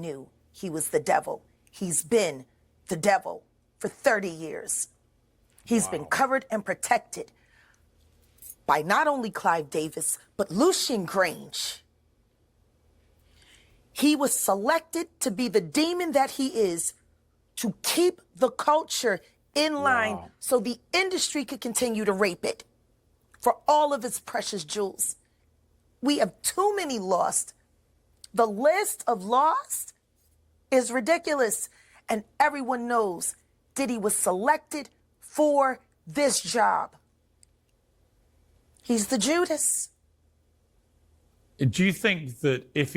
knew he was the devil. He's been the devil for 30 years. He's been covered and protected by not only Clive Davis, but Lucian Grange. He was selected to be the demon that he is, to keep the culture in line so the industry could continue to rape it for all of its precious jewels. We have too many lost. The list of lost is ridiculous. And everyone knows Diddy was selected for this job. He's the Judas. Do you think that if